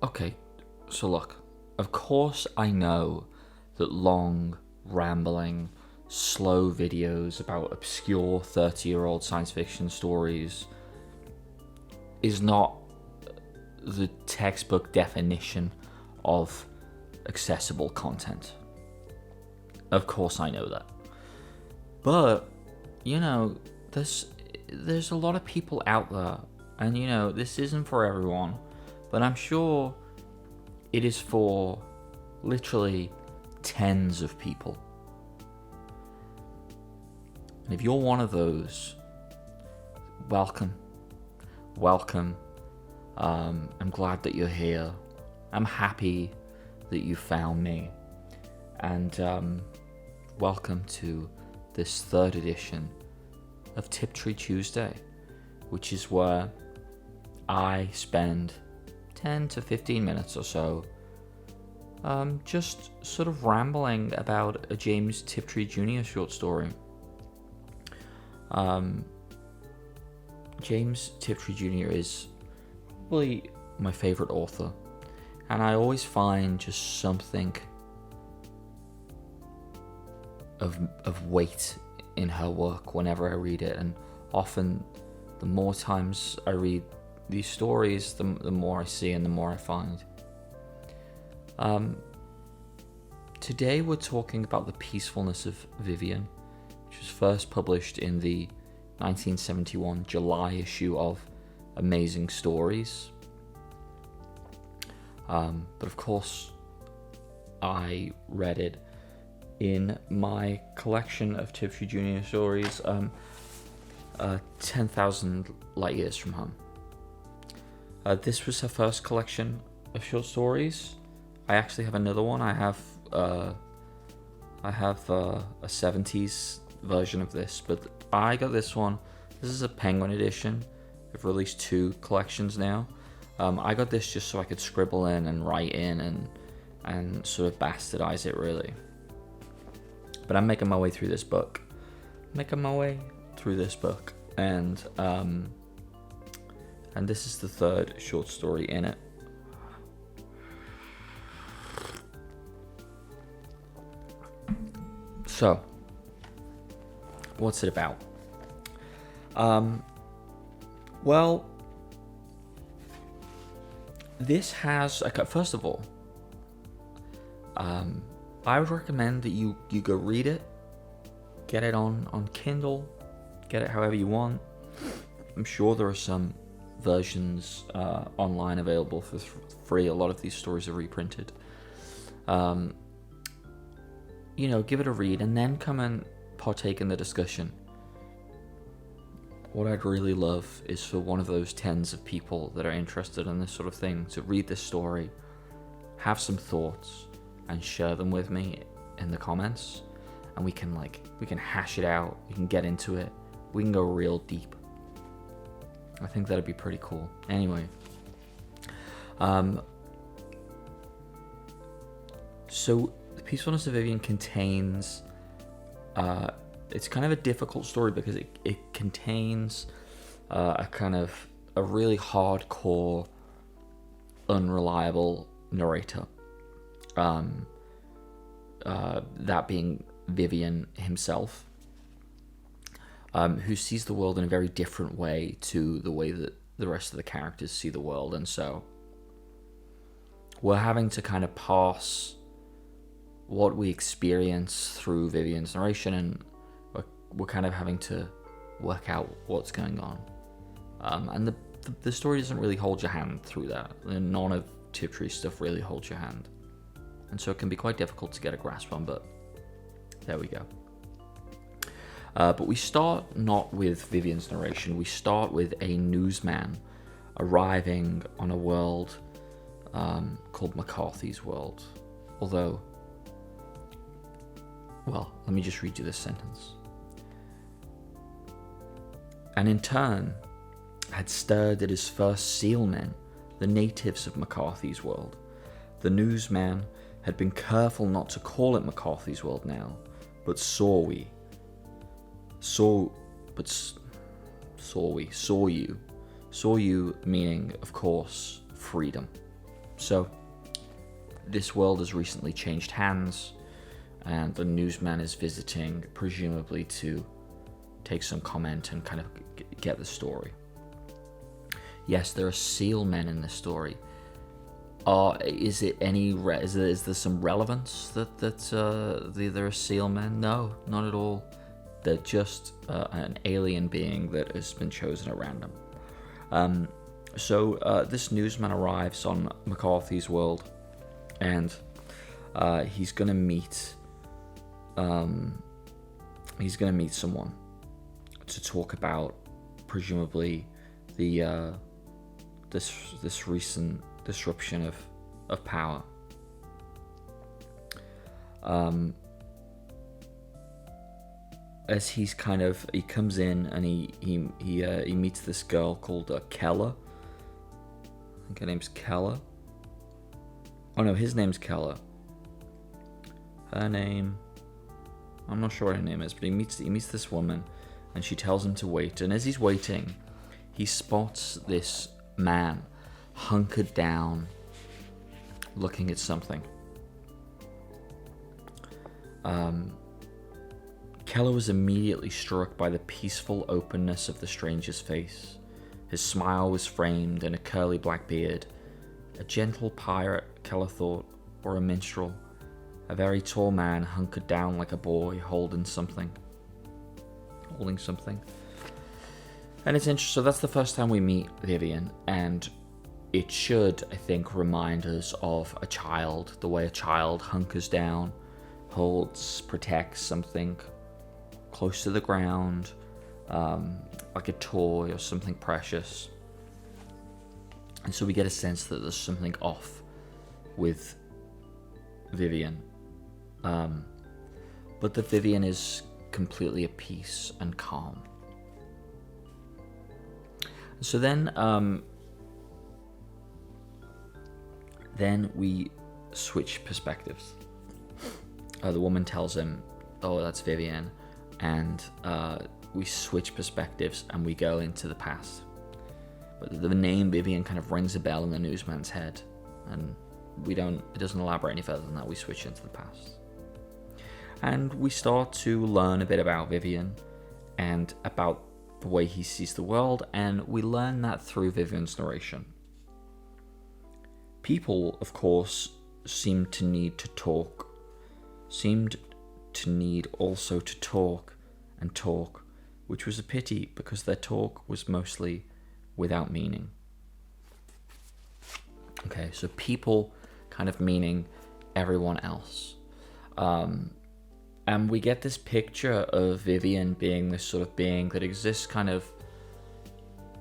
Okay, so look, of course I know that long, rambling, slow videos about obscure 30-year-old science fiction stories is not the textbook definition of accessible content. Of course I know that. But, you know, there's a lot of people out there, and you know, this isn't for everyone, but I'm sure it is for literally tens of people. And if you're one of those, welcome. Welcome. I'm glad that you're here. I'm happy that you found me. And welcome to this third edition of Tiptree Tuesday, which is where I spend 10 to 15 minutes or so just sort of rambling about a James Tiptree Jr. short story. James Tiptree Jr. is probably my favorite author, and I always find just something of weight in her work whenever I read it, and often the more times I read these stories, the more I see and the more I find. Today we're talking about the Peacefulness of Vivyan, which was first published in the 1971 July issue of Amazing Stories. But of course, I read it in my collection of Tiptree Jr. stories, 10,000 Light Years from Home. This was her first collection of short stories. I actually have another one. I have a 70s version of this, but I got this one. This is a Penguin edition. They've released two collections now. I got this just so I could scribble in and write in and sort of bastardize it, really. But I'm making my way through this book. And this is the third short story in it. So, what's it about? Well, this has, first of all, I would recommend that you go read it, get it on Kindle, get it however you want. I'm sure there are some versions online available for free. A lot of these stories are reprinted. Give it a read and then come and partake in the discussion. What I'd really love is for one of those tens of people that are interested in this sort of thing to read this story, have some thoughts, and share them with me in the comments, and we can hash it out, we can get into it, we can go real deep. I think that'd be pretty cool. Anyway, so The Peacefulness of Vivyan contains, it's kind of a difficult story because it contains a really hardcore, unreliable narrator. That being Vivyan himself, who sees the world in a very different way to the way that the rest of the characters see the world, and so we're having to kind of pass what we experience through Vivyan's narration, and we're kind of having to work out what's going on. And the story doesn't really hold your hand through that. None of Tiptree's stuff really holds your hand. And so it can be quite difficult to get a grasp on, but there we go. But we start not with Vivyan's narration. We start with a newsman arriving on a world called McCarthy's World. Although, well, let me just read you this sentence. And in turn, had stirred at his first sealmen, the natives of McCarthy's World. The newsman had been careful not to call it McCarthy's World now, but saw you. Saw you, meaning, of course, freedom. So this world has recently changed hands, and the newsman is visiting, presumably to take some comment and kind of get the story. Yes, there are seal men in this story. Is there some relevance that there are seal men? No, not at all. They're just an alien being that has been chosen at random. So this newsman arrives on McCarthy's world, and he's gonna meet someone to talk about, presumably, this recent disruption of power. As he comes in and he meets this girl called Keller. I think her name's Keller. Oh no, his name's Keller. Her name, I'm not sure what her name is, but he meets this woman, and she tells him to wait. And as he's waiting, he spots this man hunkered down, looking at something. Keller was immediately struck by the peaceful openness of the stranger's face. His smile was framed in a curly black beard. A gentle pirate, Keller thought, or a minstrel. A very tall man hunkered down like a boy, holding something. And it's interesting. So that's the first time we meet Vivyan, and it should, I think, remind us of a child, the way a child hunkers down, protects something close to the ground, like a toy or something precious. And so we get a sense that there's something off with Vivyan. But that Vivyan is completely at peace and calm. So then we switch perspectives. The woman tells him, "Oh, that's Vivyan," and we switch perspectives and we go into the past. But the name Vivyan kind of rings a bell in the newsman's head, and it doesn't elaborate any further than that. We switch into the past. And we start to learn a bit about Vivyan and about the way he sees the world, and we learn that through Vivyan's narration. People, of course, seemed to need also to talk and talk, which was a pity because their talk was mostly without meaning. Okay, so people kind of meaning everyone else. And we get this picture of Vivyan being this sort of being that exists kind of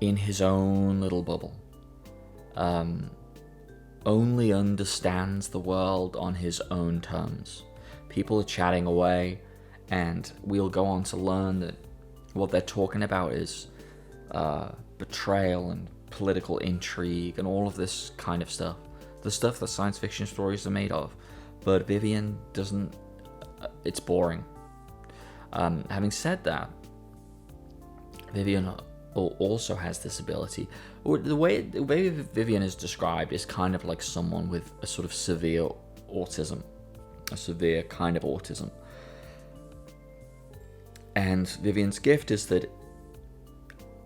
in his own little bubble. Only understands the world on his own terms. People are chatting away, and we'll go on to learn that what they're talking about is betrayal and political intrigue and all of this kind of stuff. The stuff that science fiction stories are made of. But Vivyan doesn't... it's boring. Having said that, Vivyan also has this ability. The way Vivyan is described is kind of like someone with a sort of severe autism. A severe kind of autism. And Vivyan's gift is that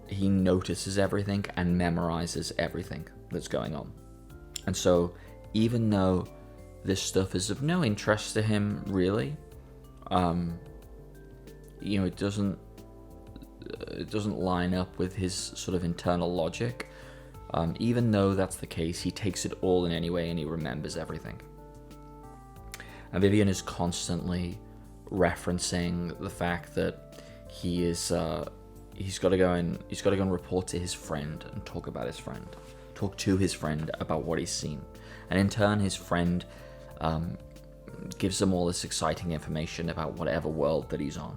he notices everything and memorizes everything that's going on. And so, even though this stuff is of no interest to him, really, it doesn't line up with his sort of internal logic. Even though that's the case, he takes it all in anyway, and he remembers everything. And Vivyan is constantly referencing the fact that he's got to go and report to his friend and talk to his friend about what he's seen, and in turn his friend gives him all this exciting information about whatever world that he's on.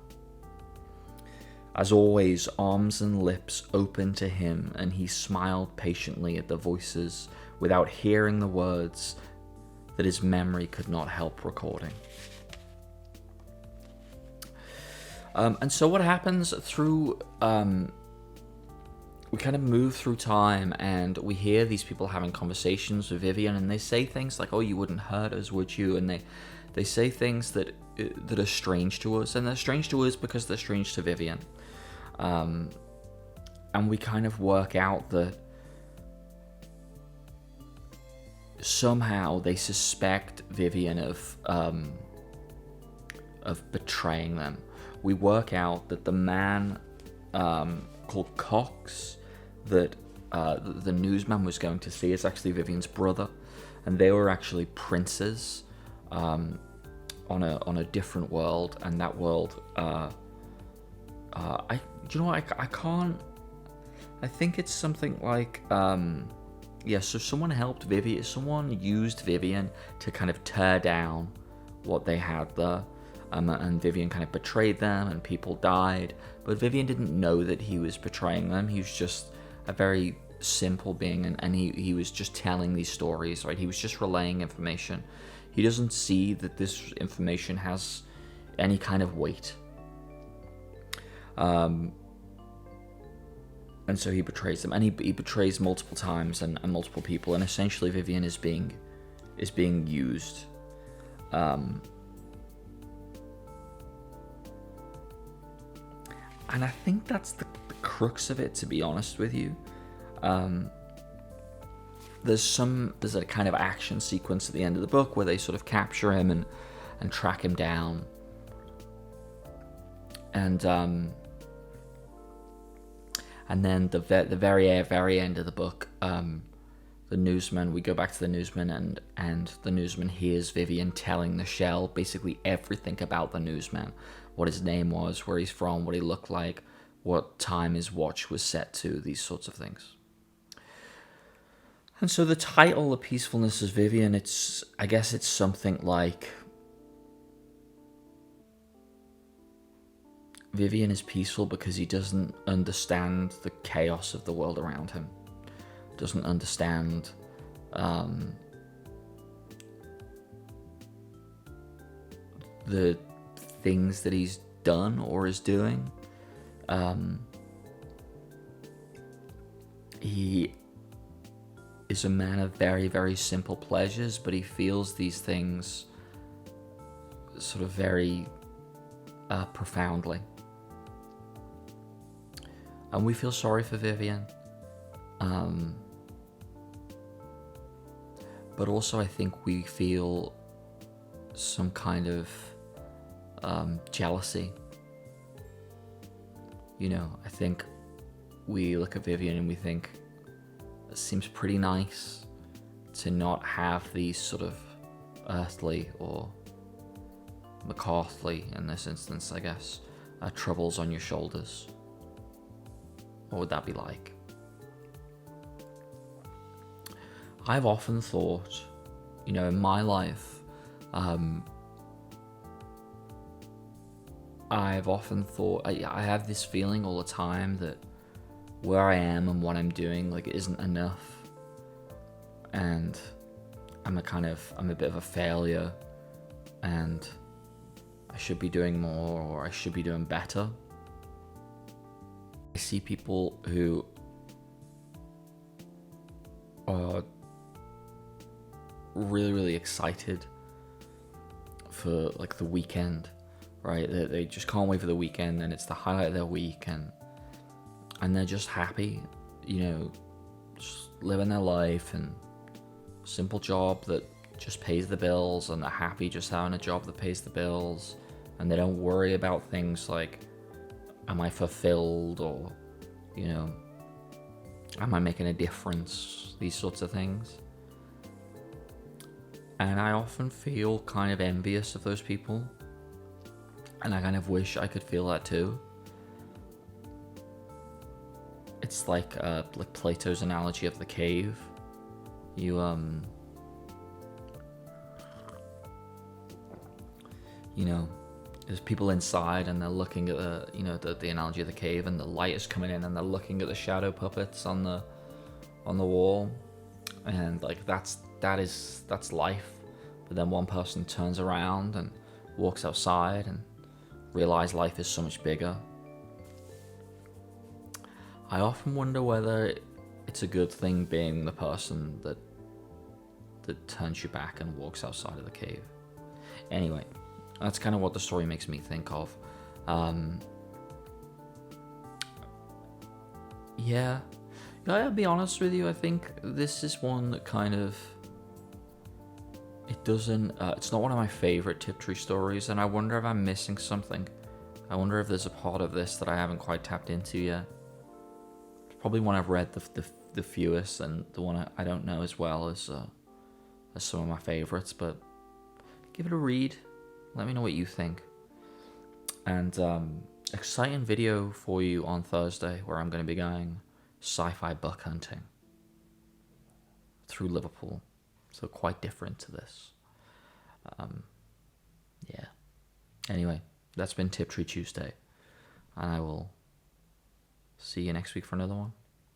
As always, arms and lips open to him, and he smiled patiently at the voices without hearing the words that his memory could not help recording. And so what happens through we kind of move through time, and we hear these people having conversations with Vivyan, and they say things like, "Oh, you wouldn't hurt us, would you?" And they say things that are strange to us, and they're strange to us because they're strange to Vivyan. And we kind of work out that somehow they suspect Vivyan of betraying them. We work out that the man called Cox that the newsman was going to see is actually Vivyan's brother, and they were actually princes on a different world, and that world I can't. I think it's something like so someone helped Vivyan. Someone used Vivyan to kind of tear down what they had there, and Vivyan kind of betrayed them, and people died. But Vivyan didn't know that he was betraying them. He was just a very simple being, and he was just telling these stories, right? He was just relaying information. He doesn't see that this information has any kind of weight. And so he betrays them, and he betrays multiple times and multiple people, and essentially Vivyan is being used. And I think that's the crux of it, to be honest with you. There's a kind of action sequence at the end of the book where they sort of capture him and track him down. And then the very end of the book, the newsman, we go back to the newsman, and the newsman hears Vivyan telling the shell basically everything about the newsman. What his name was, where he's from, what he looked like, what time his watch was set to, these sorts of things. And so the title of Peacefulness is Vivyan. I guess it's something like Vivyan is peaceful because he doesn't understand the chaos of the world around him. Doesn't understand the things that he's done or is doing. He is a man of very, very simple pleasures, but he feels these things sort of very profoundly. And we feel sorry for Vivyan. But also I think we feel some kind of jealousy. I think we look at Vivyan and we think it seems pretty nice to not have these sort of earthly or McCarthy, in this instance, I guess, troubles on your shoulders. What would that be like? I've often thought, in my life, I've often thought, I have this feeling all the time that where I am and what I'm doing, isn't enough. And I'm a bit of a failure, and I should be doing more, or I should be doing better. I see people who are really, really excited for the weekend, right? They just can't wait for the weekend, and it's the highlight of their week, and they're just happy, just living their life, and simple job that just pays the bills, and they're happy just having a job that pays the bills, and they don't worry about things like, am I fulfilled, or am I making a difference, these sorts of things. And I often feel kind of envious of those people, and I kind of wish I could feel that too. It's like Plato's analogy of the cave. There's people inside, and they're looking at the analogy of the cave, and the light is coming in, and they're looking at the shadow puppets on the wall, and that's life. But then one person turns around and walks outside and realizes life is so much bigger. I often wonder whether it's a good thing being the person that turns your back and walks outside of the cave. Anyway, that's kind of what the story makes me think of. Yeah, I'll be honest with you. I think this is one that kind of, it doesn't. It's not one of my favorite Tiptree stories, and I wonder if I'm missing something. I wonder if there's a part of this that I haven't quite tapped into yet. It's probably one I've read the fewest, and the one I don't know as well as some of my favorites. But give it a read. Let me know what you think. And exciting video for you on Thursday, where I'm going to be going sci-fi book hunting through Liverpool. So quite different to this. Yeah. Anyway, that's been Tiptree Tuesday. And I will see you next week for another one.